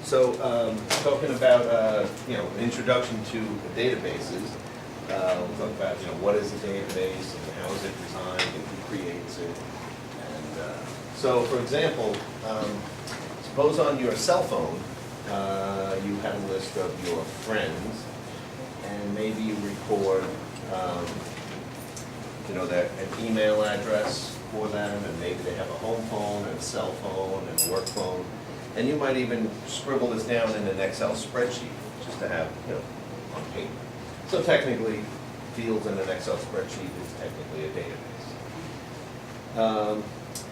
Talking about, introduction to databases, we'll talk about, what is a database and how is it designed and who creates it. And so, for example, suppose on your cell phone, you have a list of your friends, and maybe you record, an email address for them, and maybe they have a home phone and a cell phone and a work phone. And you might even scribble this down in an Excel spreadsheet, just to have, on paper. So technically, fields in an Excel spreadsheet is technically a database.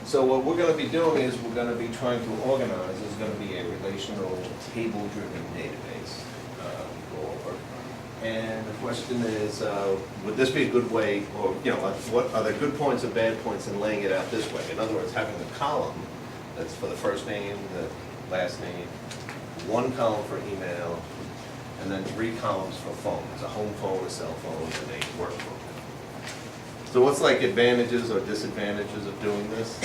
So what we're going to be doing is we're going to be trying to organize, is going to be a relational table-driven database we go over. And the question is, would this be a good way, or, what are there good points or bad points in laying it out this way? In other words, having a column that's for the first name, the last name, one column for email, and then 3 columns for phones, a home phone, a cell phone, and a work phone. So what's like advantages or disadvantages of doing this?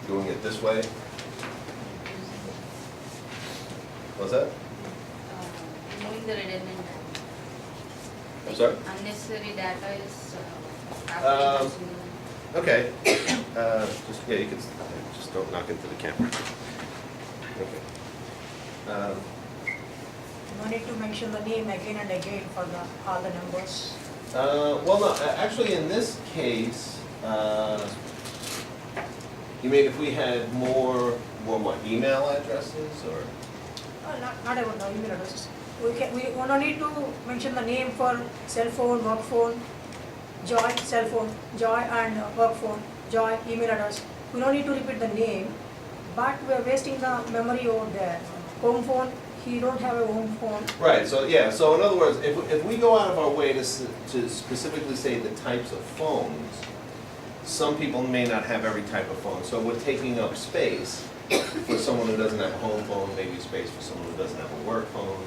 Doing it this way? What's that? Knowing the redundant data. I'm sorry? Unnecessary data is Okay. You can just don't knock into the camera. Okay. No need to mention the name again and again for all the numbers. Well, no, actually in this case, you mean if we had more what, email addresses or? Not about the email addresses. We only need to mention the name for cell phone, work phone, Joy cell phone, Joy and work phone, Joy email address. We don't need to repeat the name, but we are wasting the memory over there. Home phone, he don't have a home phone. Right, so in other words, if we go out of our way to specifically say the types of phones, some people may not have every type of phone, so we're taking up space for someone who doesn't have a home phone, maybe space for someone who doesn't have a work phone.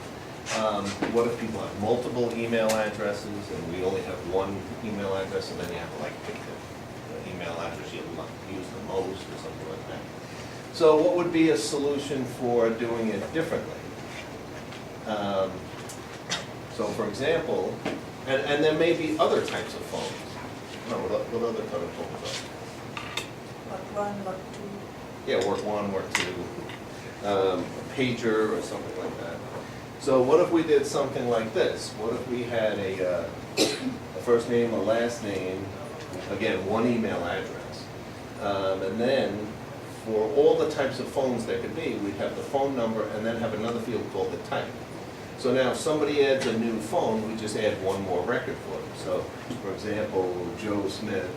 What if people have multiple email addresses and we only have one email address, and then you have to pick the email address you use the most or something like that. So what would be a solution for doing it differently? So for example, and there may be other types of phones. No, what other type of phones are? Work 1, work 2. Yeah, work 1, work 2, a pager or something like that. So what if we did something like this? What if we had a first name, a last name, again, one email address, and then for all the types of phones there could be, we'd have the phone number and then have another field called the type. So now if somebody adds a new phone, we just add one more record for them. So for example, Joe Smith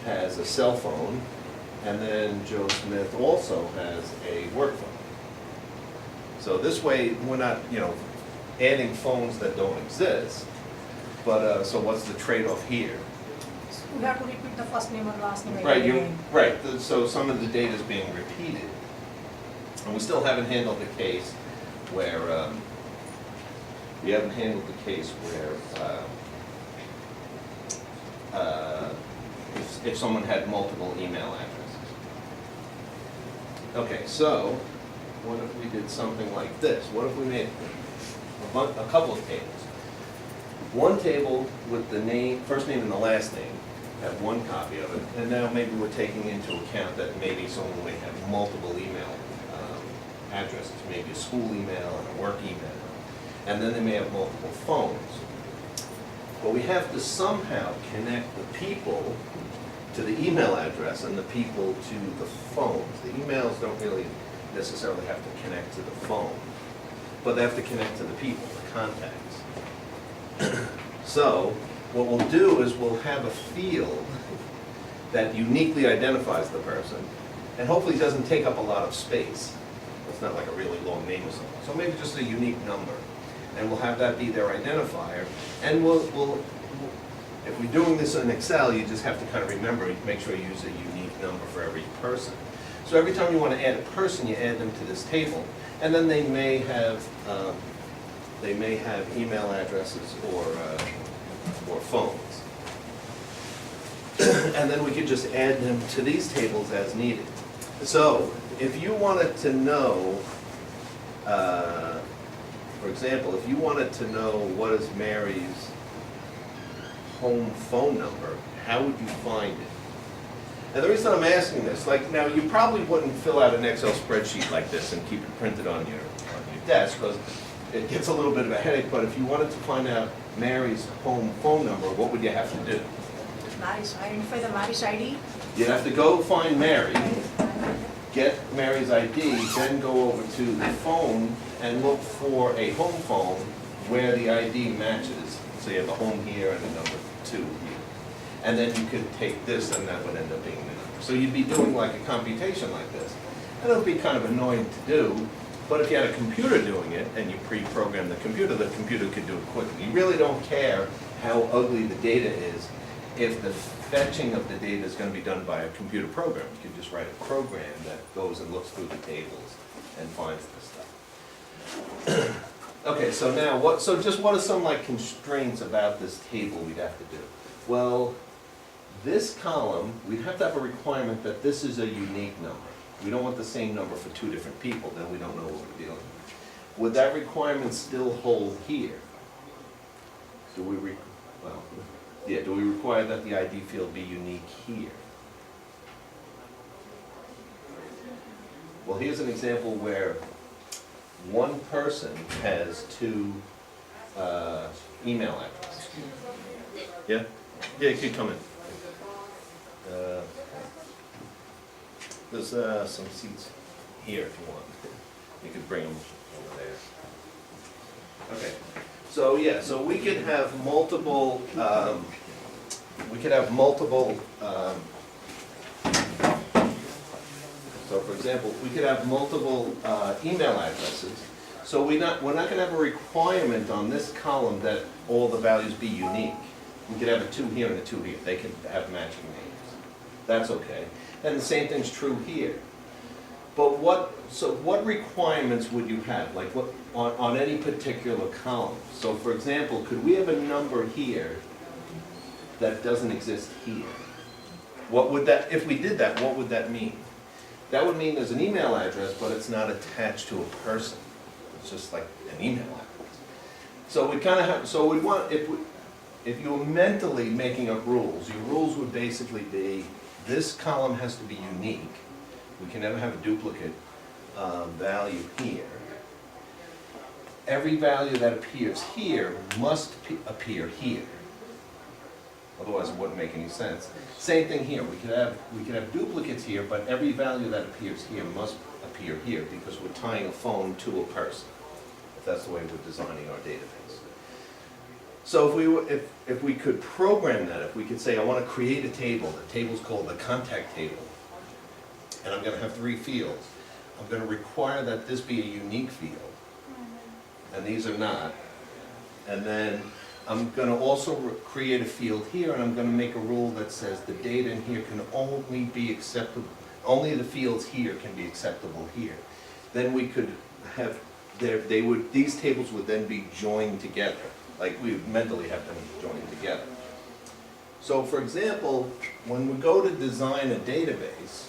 has a cell phone, and then Joe Smith also has a work phone. So this way, we're not, adding phones that don't exist, but so what's the trade-off here? We have to repeat the first name and last name Right, again. right. So some of the data is being repeated, and we still haven't handled the case where if someone had multiple email addresses. Okay, so what if we did something like this? What if we made a couple of tables? One table with the name, first name and the last name, have one copy of it, and now maybe we're taking into account that maybe someone may have multiple email addresses, maybe a school email and a work email, and then they may have multiple phones. But we have to somehow connect the people to the email address and the people to the phones. The emails don't really necessarily have to connect to the phone, but they have to connect to the people, the contacts. So what we'll do is we'll have a field that uniquely identifies the person, and hopefully doesn't take up a lot of space. It's not like a really long name or something. So maybe just a unique number, and we'll have that be their identifier. And we'll if we're doing this in Excel, you just have to kind of remember, make sure you use a unique number for every person. So every time you want to add a person, you add them to this table, and then they may have email addresses or phones. And then we could just add them to these tables as needed. So if you wanted to know For example, if you wanted to know what is Mary's home phone number, how would you find it? And the reason I'm asking this, like, now you probably wouldn't fill out an Excel spreadsheet like this and keep it printed on your desk, because it gets a little bit of a headache, but if you wanted to find out Mary's home phone number, what would you have to do? Mary's, identify the Mary's ID. You'd have to go find Mary, get Mary's ID, then go over to the phone and look for a home phone where the ID matches. So you have a home here and a number 2 here. And then you could take this and that would end up being the number. So you'd be doing like a computation like this. And it would be kind of annoying to do, but if you had a computer doing it and you pre-program the computer could do it quickly. You really don't care how ugly the data is if the fetching of the data is going to be done by a computer program. You can just write a program that goes and looks through the tables and finds this stuff. Okay, so now what are some like constraints about this table we'd have to do? Well, this column, we'd have to have a requirement that this is a unique number. We don't want the same number for 2 different people, then we don't know what we're dealing with. Would that requirement still hold here? Do we require that the ID field be unique here? Well, here's an example where one person has 2 email addresses. Yeah? Yeah, you can come in. There's some seats here if you want. You could bring them over there. Okay. So yeah, so we could have multiple. So for example, we could have multiple email addresses. So we're not going to have a requirement on this column that all the values be unique. We could have a 2 here and a 2 here. They could have matching names. That's okay. And the same thing's true here. But what requirements would you have, like what on any particular column? So for example, could we have a number here that doesn't exist here? What would that, if we did that, what would that mean? That would mean there's an email address, but it's not attached to a person. It's just like an email address. So we kind of have, so we want, if you were mentally making up rules, your rules would basically be, this column has to be unique. We can never have a duplicate value here. Every value that appears here must appear here. Otherwise, it wouldn't make any sense. Same thing here. We could have duplicates here, but every value that appears here must appear here because we're tying a phone to a person. If that's the way we're designing our database. So if we could program that, if we could say, I want to create a table. The table's called the contact table, and I'm going to have 3 fields. I'm going to require that this be a unique field, and these are not. And then I'm going to also create a field here, and I'm going to make a rule that says the data in here can only be acceptable, only the fields here can be acceptable here. Then we could have, these tables would then be joined together, like we would mentally have them joined together. So for example, when we go to design a database,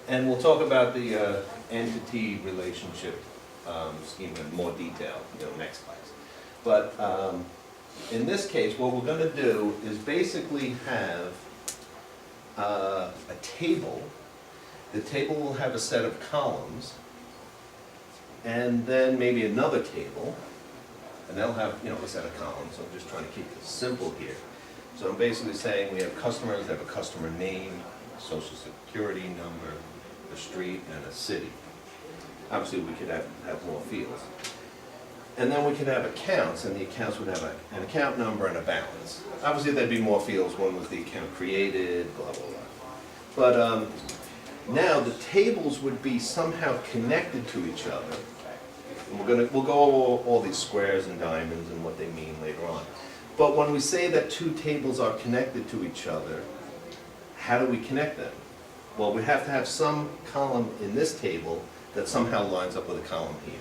and we'll talk about the entity relationship schema in more detail, next class. But in this case, what we're going to do is basically have a table. The table will have a set of columns, and then maybe another table, and they'll have a set of columns. So I'm just trying to keep it simple here. So I'm basically saying we have customers, they have a customer name, a social security number, a street, and a city. Obviously, we could have more fields. And then we could have accounts, and the accounts would have an account number and a balance. Obviously, there'd be more fields. One was the account created, blah, blah, blah. But now the tables would be somehow connected to each other. And we'll go over all these squares and diamonds and what they mean later on. But when we say that 2 tables are connected to each other, how do we connect them? Well, we have to have some column in this table that somehow lines up with a column here.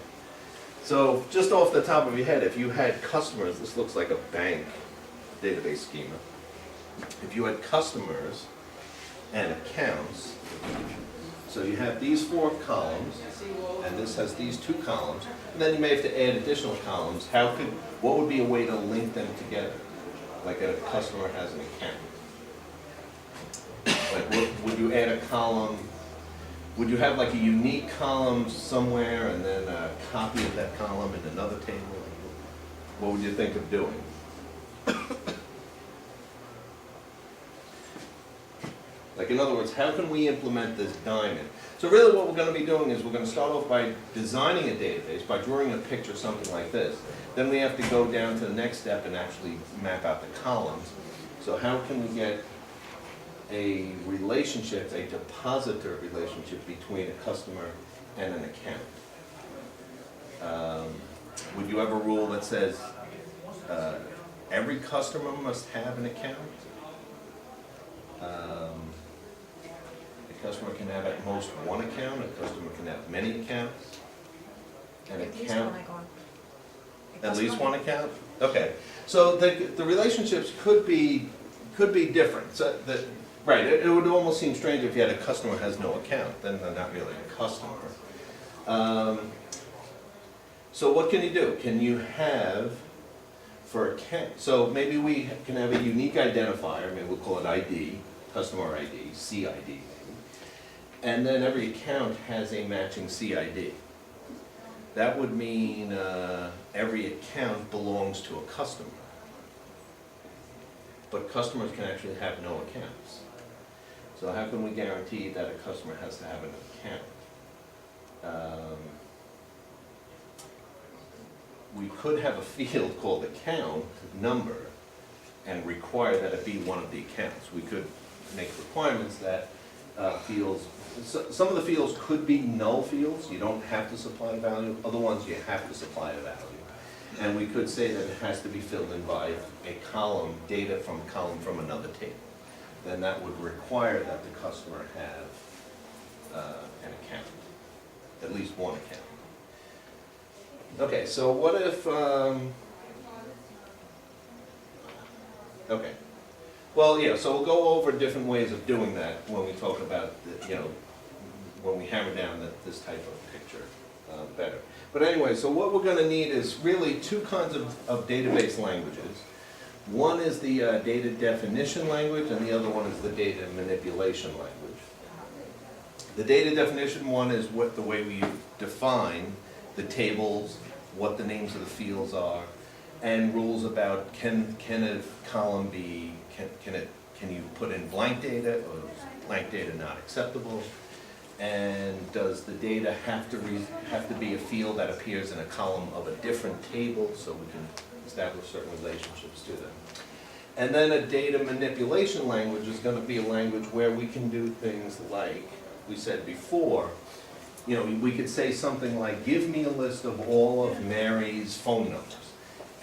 So just off the top of your head, if you had customers, this looks like a bank database schema. If you had customers and accounts, So you have these 4 columns, and this has these 2 columns, and then you may have to add additional columns. What would be a way to link them together? Like a customer has an account. Like, would you add a column? Would you have like a unique column somewhere and then a copy of that column in another table? What would you think of doing? Like, in other words, how can we implement this diamond? So really what we're going to be doing is we're going to start off by designing a database, by drawing a picture, something like this. Then we have to go down to the next step and actually map out the columns. So how can we get a relationship, a depositor relationship between a customer and an account? Would you have a rule that says every customer must have an account? A customer can have at most one account, a customer can have many accounts. An At least account, one account. at least one account? Okay, so the relationships could be different. So right, it would almost seem strange if you had a customer who has no account, then they're not really a customer. So what can you do? Can you have, for account, so maybe we can have a unique identifier, maybe we'll call it ID, customer ID, CID maybe. And then every account has a matching CID. That would mean every account belongs to a customer. But customers can actually have no accounts. So how can we guarantee that a customer has to have an account? We could have a field called account number and require that it be one of the accounts. We could make requirements that fields, some of the fields could be null fields, you don't have to supply a value, other ones you have to supply a value. And we could say that it has to be filled in by a column, data from a column from another table. Then that would require that the customer have an account, at least one account. Okay, so what if, okay. Well, yeah, so we'll go over different ways of doing that when we talk about, when we hammer down this type of picture better. But anyway, so what we're gonna need is really 2 kinds of database languages. One is the data definition language, and the other one is the data manipulation language. The data definition one is the way we define the tables, what the names of the fields are, and rules about can a column be, can you put in blank data, or is blank data not acceptable? And does the data have to be a field that appears in a column of a different table, so we can establish certain relationships to them? And then a data manipulation language is going to be a language where we can do things like we said before. We could say something like, give me a list of all of Mary's phone numbers.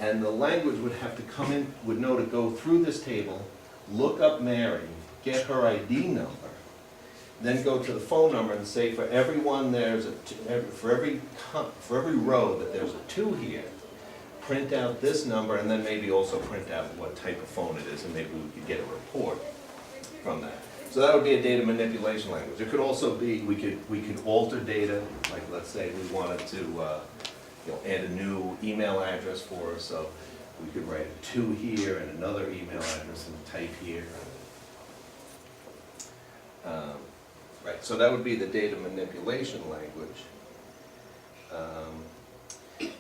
And the language would have to come in, would know to go through this table, look up Mary, get her ID number, then go to the phone number and say for everyone for every row that there's a 2 here, print out this number, and then maybe also print out what type of phone it is, and maybe we could get a report from that. So that would be a data manipulation language. It could also be, we could alter data, like let's say we wanted to add a new email address for us, so we could write a 2 here and another email address and type here. Right, so that would be the data manipulation language.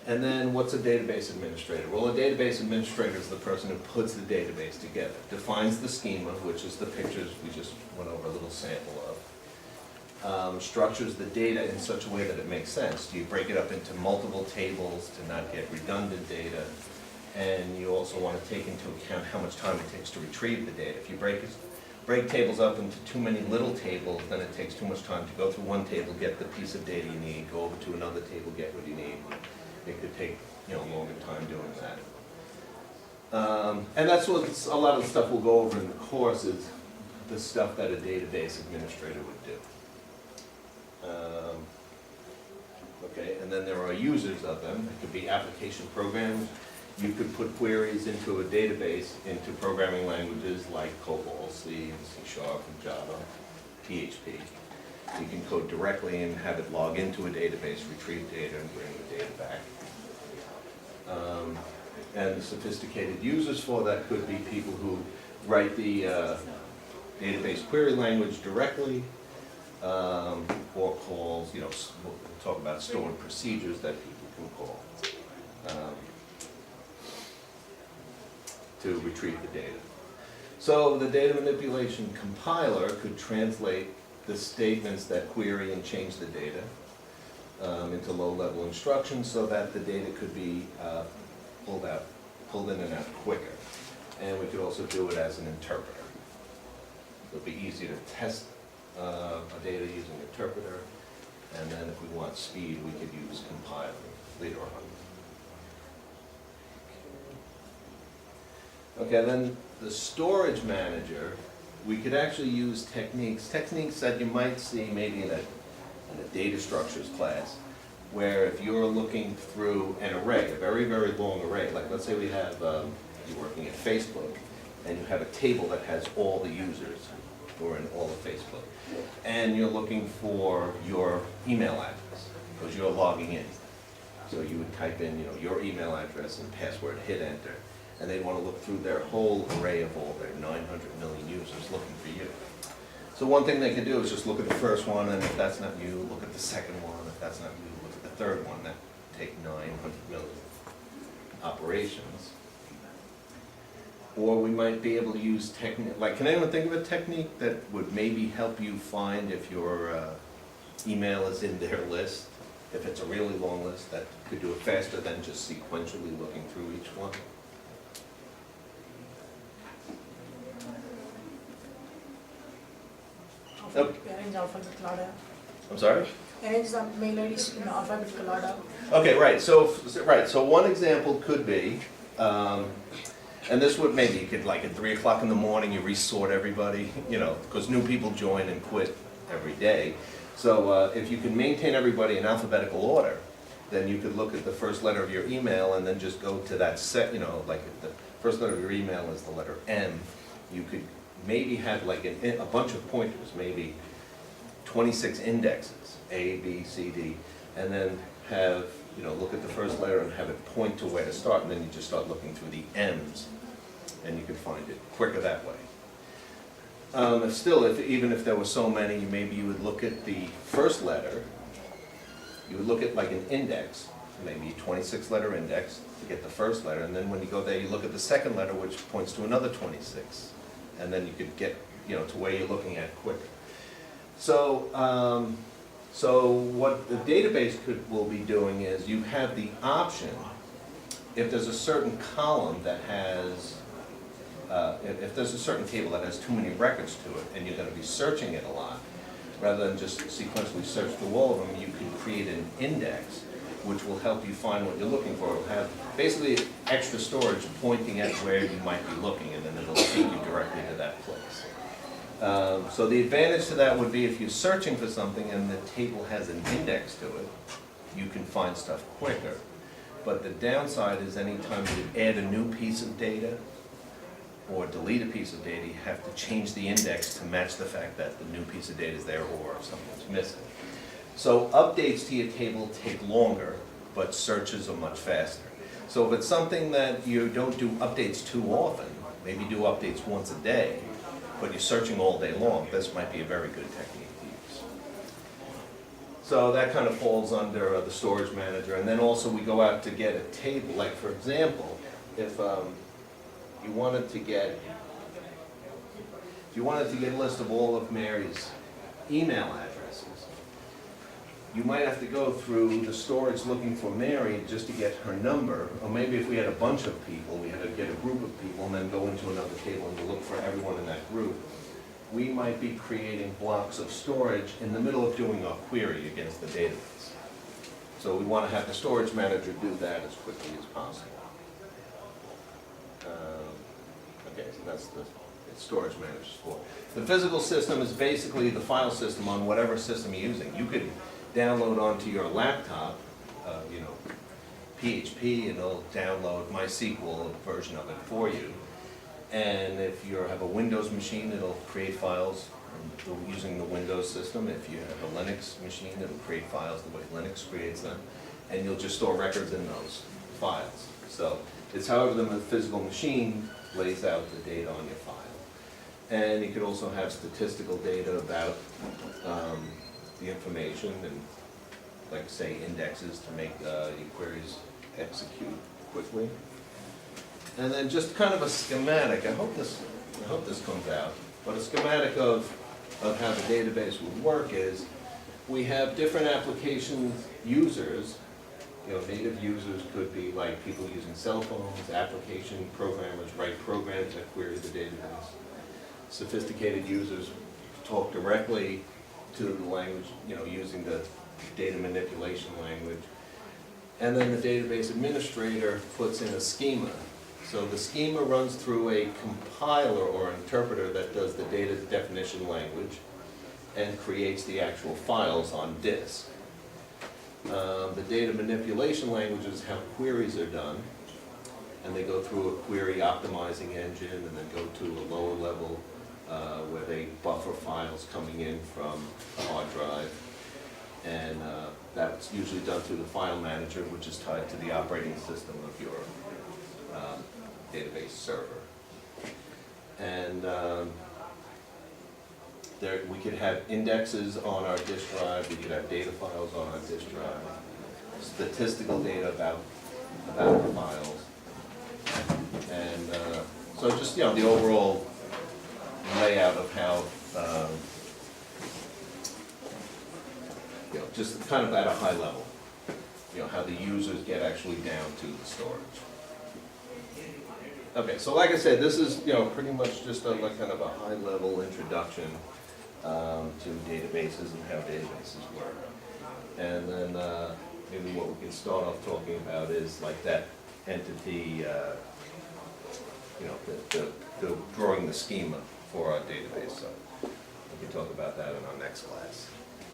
And then what's a database administrator? Well, a database administrator is the person who puts the database together, defines the schema, which is the pictures we just went over a little sample of, structures the data in such a way that it makes sense. Do you break it up into multiple tables to not get redundant data? And you also want to take into account how much time it takes to retrieve the data. If you break tables up into too many little tables, then it takes too much time to go through one table, get the piece of data you need, go over to another table, get what you need. It could take a longer time doing that. And that's what a lot of the stuff we'll go over in the course is the stuff that a database administrator would do. Okay, and then there are users of them. It could be application programs. You could put queries into a database into programming languages like COBOL, C, and C# and Java, PHP. You can code directly and have it log into a database, retrieve data, and bring the data back. And the sophisticated users for that could be people who write the database query language directly, or calls, we'll talk about stored procedures that people can call to retrieve the data. So the data manipulation compiler could translate the statements that query and change the data into low-level instructions so that the data could be pulled in and out quicker. And we could also do it as an interpreter. It would be easier to test a data using an interpreter, and then if we want speed, we could use compiling later on. Okay, then the storage manager, we could actually use techniques that you might see maybe in a data structures class, where if you're looking through an array, a very, very long array, like let's say we have, you're working at Facebook, and you have a table that has all the users who are in all of Facebook, and you're looking for your email address, because you're logging in. So you would type in, your email address and password, hit enter, and they want to look through their whole array of all their 900 million users looking for you. So one thing they could do is just look at the first one, and if that's not you, look at the second one. If that's not you, look at the third one. That would take 900 million operations. Or we might be able to use can anyone think of a technique that would maybe help you find if your email is in their list? If it's a really long list, that could do it faster than just sequentially looking through each one? Arrange alphabetical order. I'm sorry? Arrange the mail IDs in alphabetical order. Okay, right. So one example could be, and this would maybe you could at 3 o'clock in the morning you resort everybody, because new people join and quit every day. So if you can maintain everybody in alphabetical order, then you could look at the first letter of your email and then just go to that set. Like if the first letter of your email is the letter M, you could maybe have a bunch of pointers, maybe 26 indexes, A, B, C, D, and then have, look at the first letter and have it point to where to start, and then you just start looking through the M's, and you can find it quicker that way. Even if there were so many, maybe you would look at the first letter, you would look at an index, maybe 26-letter index to get the first letter, and then when you go there, you look at the second letter, which points to another 26. And then you could get, to where you're looking at quicker. So, so what the database will be doing is you have the option, if there's a certain column that has, if there's a certain table that has too many records to it, and you're going to be searching it a lot, rather than just sequentially search through all of them, you can create an index which will help you find what you're looking for. It'll have basically extra storage pointing at where you might be looking, and then it'll take you directly to that place. So the advantage to that would be if you're searching for something and the table has an index to it, you can find stuff quicker. But the downside is anytime you add a new piece of data or delete a piece of data, you have to change the index to match the fact that the new piece of data is there or something's missing. So updates to your table take longer, but searches are much faster. So if it's something that you don't do updates too often, maybe do updates once a day, but you're searching all day long, this might be a very good technique to use. So that kind of falls under the storage manager. And then also we go out to get a table, like for example, if you wanted to get a list of all of Mary's email addresses, you might have to go through the storage looking for Mary just to get her number, or maybe if we had a bunch of people, we had to get a group of people and then go into another table and look for everyone in that group. We might be creating blocks of storage in the middle of doing our query against the database. So we want to have the storage manager do that as quickly as possible. Okay, so that's the storage manager's for. The physical system is basically the file system on whatever system you're using. You could download onto your laptop, PHP, and it'll download MySQL, a version of it for you. And if you have a Windows machine, it'll create files using the Windows system. If you have a Linux machine, it'll create files the way Linux creates them, and you'll just store records in those files. So it's however the physical machine lays out the data on your file. And you could also have statistical data about the information and, like, say, indexes to make your queries execute quickly. And then just kind of a schematic. I hope this comes out. But a schematic of how the database would work is we have different application users. You know, native users could be like people using cell phones. Application programmers write programs that query the database. Sophisticated users talk directly to the language, you know, using the data manipulation language. And then the database administrator puts in a schema. So the schema runs through a compiler or interpreter that does the data definition language and creates the actual files on disk. The data manipulation language is how queries are done. And they go through a query optimizing engine and then go to a lower level where they buffer files coming in from a hard drive. And that's usually done through the file manager, which is tied to the operating system of your database server. And we could have indexes on our disk drive, we could have data files on our disk drive, statistical data about the files. And so just, you know, the overall layout of how, you know, just kind of at a high level, you know, how the users get actually down to the storage. Okay, so like I said, this is, you know, pretty much just a like kind of a high level introduction to databases and how databases work. And then maybe what we can start off talking about is like that entity, you know, the drawing the schema for our database. So we can talk about that in our next class.